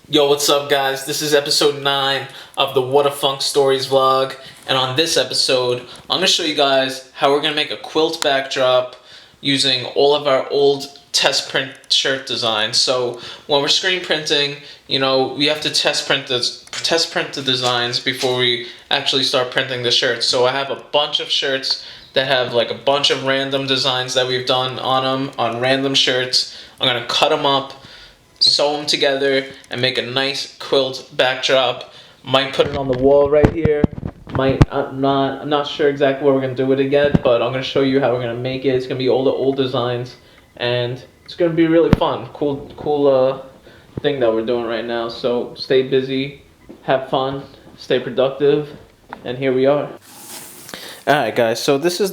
Yo, what's up, guys? This is episode 9 of the What a Funk Stories vlog. And on this episode, I'm going to show you guys how we're going to make a quilt backdrop using all of our old test print shirt designs. So when we're screen printing, we have to test print the designs before we actually start printing the shirts. So I have a bunch of shirts that have like a bunch of random designs that we've done on them, on random shirts. I'm going to cut them up, sew them together, and make a nice quilt backdrop. Might put it on the wall right here. I'm not sure exactly what we're gonna do with it yet, but I'm gonna show you how we're gonna make it. It's gonna be all the old designs, and it's gonna be really fun. Cool thing that we're doing right now. So stay busy, have fun, stay productive, and here we are. All right, guys. So this is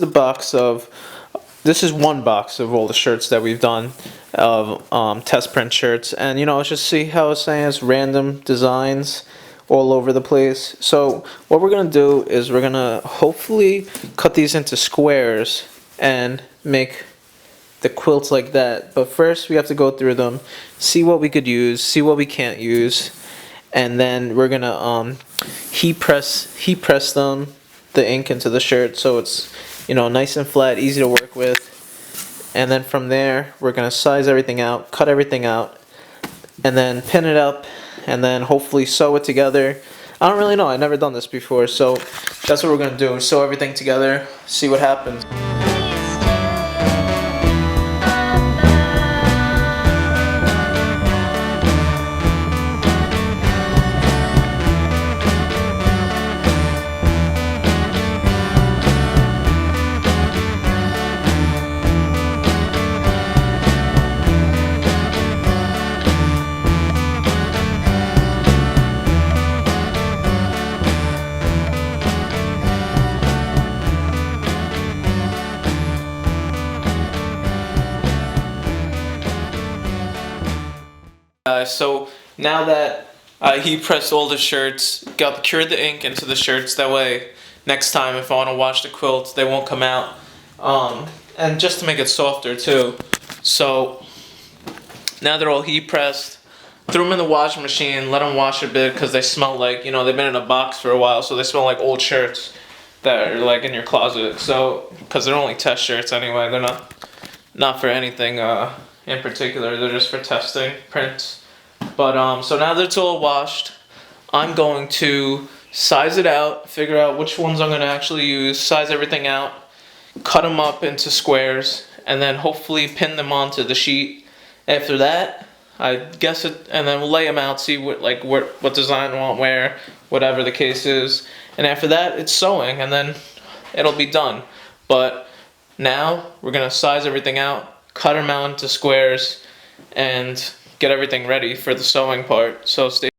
one box of all the shirts that we've done of test print shirts, and let's just see how it's saying. It's random designs all over the place. So what we're gonna do is we're gonna hopefully cut these into squares and make the quilts like that. But first we have to go through them, see what we could use, see what we can't use, and then we're gonna heat press them, the ink into the shirt, so it's nice and flat, easy to work with. And then from there we're gonna size everything out, cut everything out, and then pin it up, and then hopefully sew it together. I don't really know, I've never done this before, so that's what we're gonna do. Sew everything together, see what happens. So now that I heat pressed all the shirts, cured the ink into the shirts, that way next time if I want to wash the quilts they won't come out, and just to make it softer too. So now they're all heat pressed, threw them in the washing machine, let them wash a bit because they smell like, they've been in a box for a while, so they smell like old shirts that are like in your closet. So because they're only test shirts anyway, they're not for anything in particular, they're just for testing prints. But so now that it's all washed, I'm going to size it out, figure out which ones I'm going to actually use, size everything out, cut them up into squares, and then hopefully pin them onto the sheet. After that, and then we'll lay them out, see what design I want where, whatever the case is. And after that, it's sewing, and then it'll be done. But now we're going to size everything out, cut them out into squares, and get everything ready for the sewing part. So stay.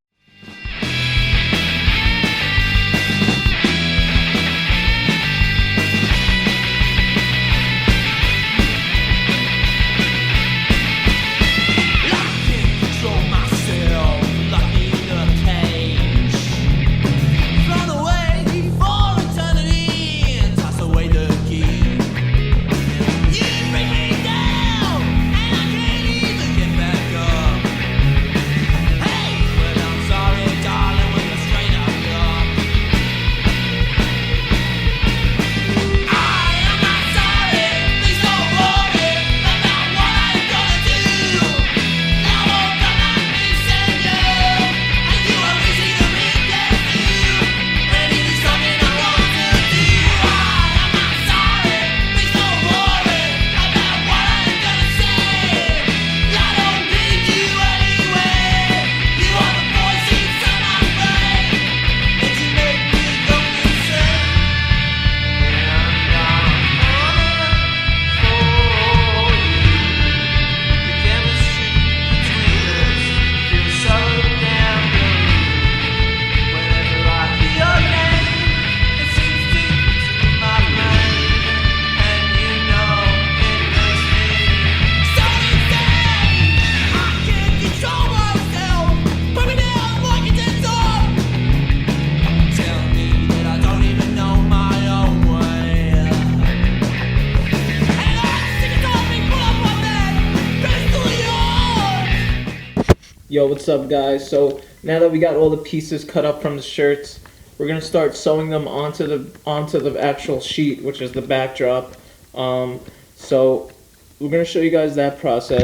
Yo, what's up, guys? So now that we got all the pieces cut up from the shirts, we're gonna start sewing them onto the actual sheet, which is the backdrop. So we're gonna show you guys that process.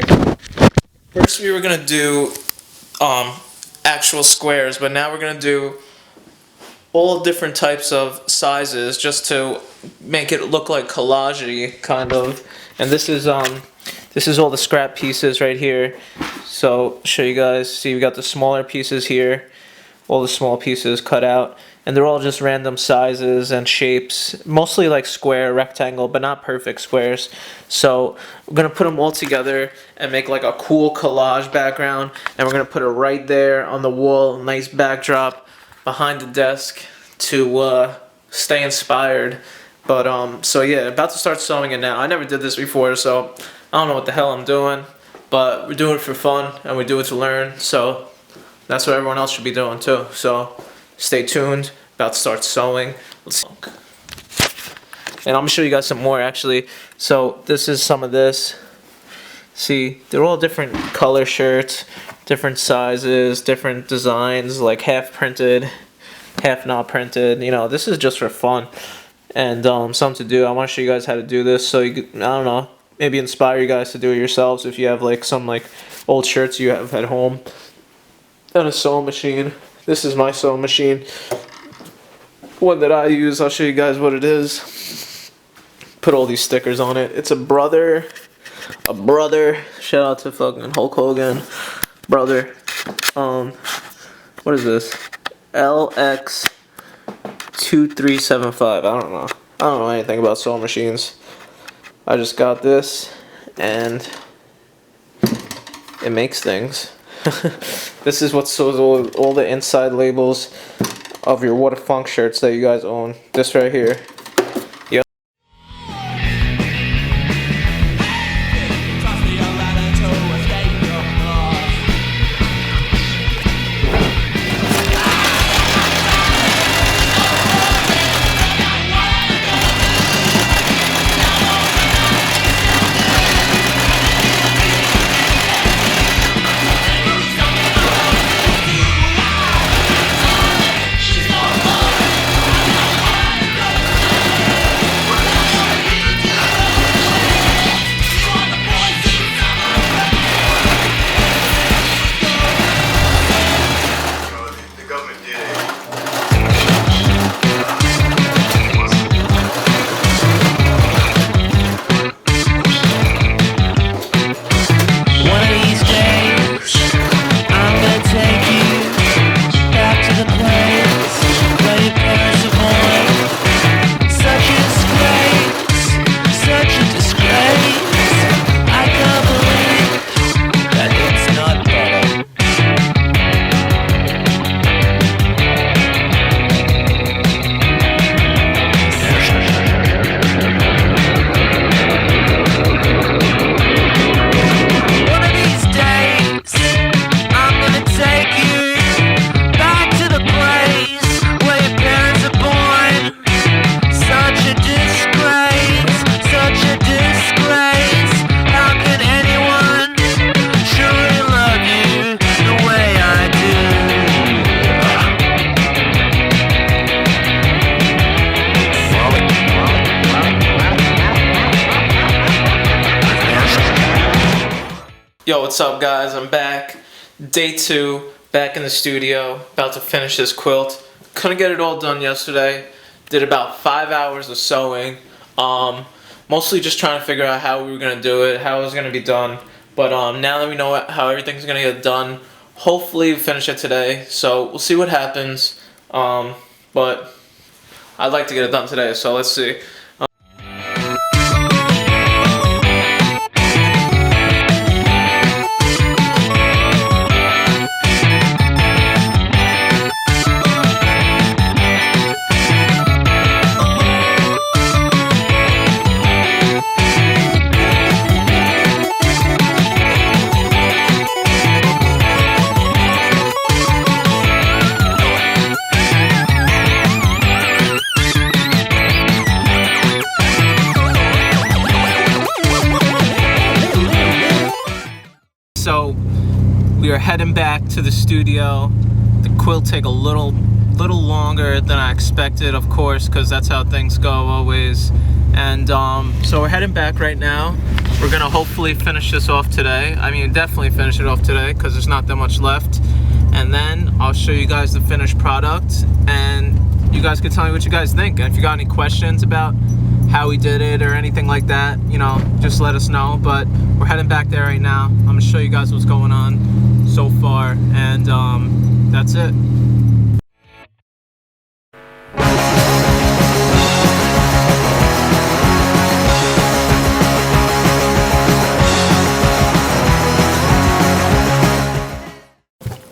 First, we were gonna do actual squares, but now we're gonna do all different types of sizes just to make it look like collage-y, kind of. And this is all the scrap pieces right here. So show you guys. See, we got the smaller pieces here, all the small pieces cut out, and they're all just random sizes and shapes, mostly like square, rectangle, but not perfect squares. So we're gonna put them all together and make like a cool collage background, and we're gonna put it right there on the wall, nice backdrop behind the desk to stay inspired. But so yeah, about to start sewing it now. I never did this before, so I don't know what the hell I'm doing, but we're doing it for fun and we do it to learn. So that's what everyone else should be doing too. So stay tuned. About to start sewing. And I'm gonna show you guys some more actually. So this is some of this. See, they're all different color shirts, different sizes, different designs, like half printed, half not printed. You know, this is just for fun and something to do. I want to show you guys how to do this, so you could, I don't know, maybe inspire you guys to do it yourselves if you have like some like old shirts you have at home. And a sewing machine. This is my sewing machine, one that I use. I'll show you guys what it is. Put all these stickers on it. It's a brother. Shout out to fucking Hulk Hogan, brother. What is this? LX2375. I don't know anything about sewing machines. I just got this and it makes things. This is what sews all the inside labels of your What a Funk shirts that you guys own. This right here. Yep. Yo, what's up, guys? I'm back. Day 2, back in the studio, about to finish this quilt. Couldn't get it all done yesterday. Did about 5 hours of sewing. Mostly just trying to figure out how we were gonna do it, how it was gonna be done. But now that we know how everything's gonna get done, hopefully we finish it today. So we'll see what happens. But I'd like to get it done today, so let's see. So we are heading back to the studio. The quilt take a little longer than I expected, of course, because that's how things go always. And so we're heading back right now. We're gonna hopefully finish this off today. I mean, definitely finish it off today because there's not that much left. And then I'll show you guys the finished product, and you guys can tell me what you guys think. And if you got any questions about how we did it or anything like that, you know, just let us know. But we're heading back there right now. I'm gonna show you guys what's going on so far, and that's it.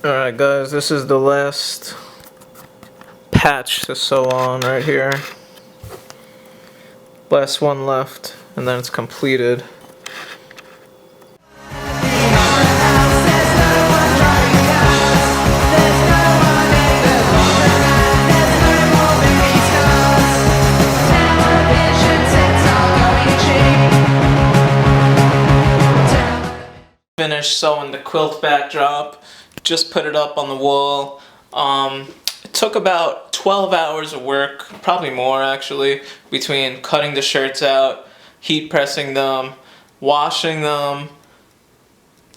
Alright guys, this is the last patch to sew on right here. Last one left, and then it's completed. Finished sewing the quilt backdrop. Just put it up on the wall. It took about 12 hours of work, probably more actually, between cutting the shirts out, heat pressing them, washing them,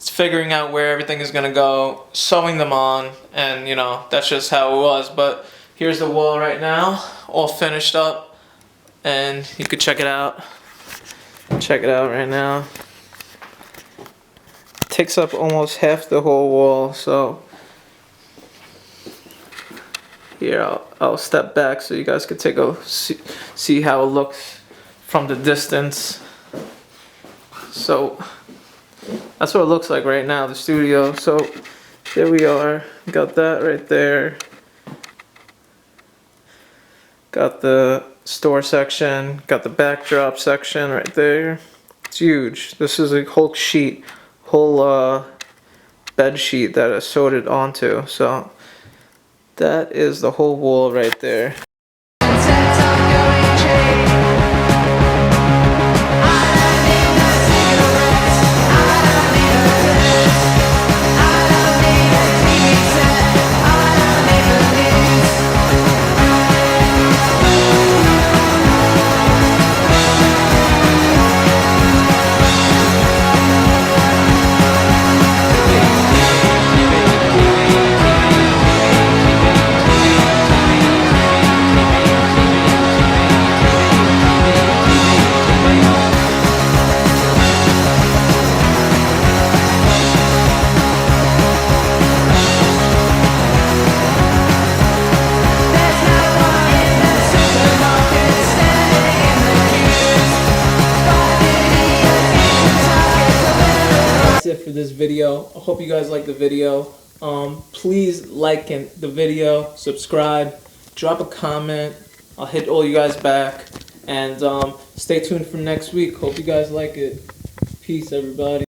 figuring out where everything is gonna go, sewing them on, and you know, that's just how it was. But here's the wall right now, all finished up, and you could check it out. Check it out right now. Takes up almost half the whole wall, so here I'll step back so you guys can take a see how it looks from the distance. So that's what it looks like right now, the studio. So there we are, got that right there, got the store section, got the backdrop section right there. It's huge. This is a whole sheet, whole bed sheet that I sewed it onto. So that is the whole wall right there. It for this video. I hope you guys like the video. Please like the video, subscribe, drop a comment. I'll hit all you guys back, and stay tuned for next week. Hope you guys like it. Peace, everybody.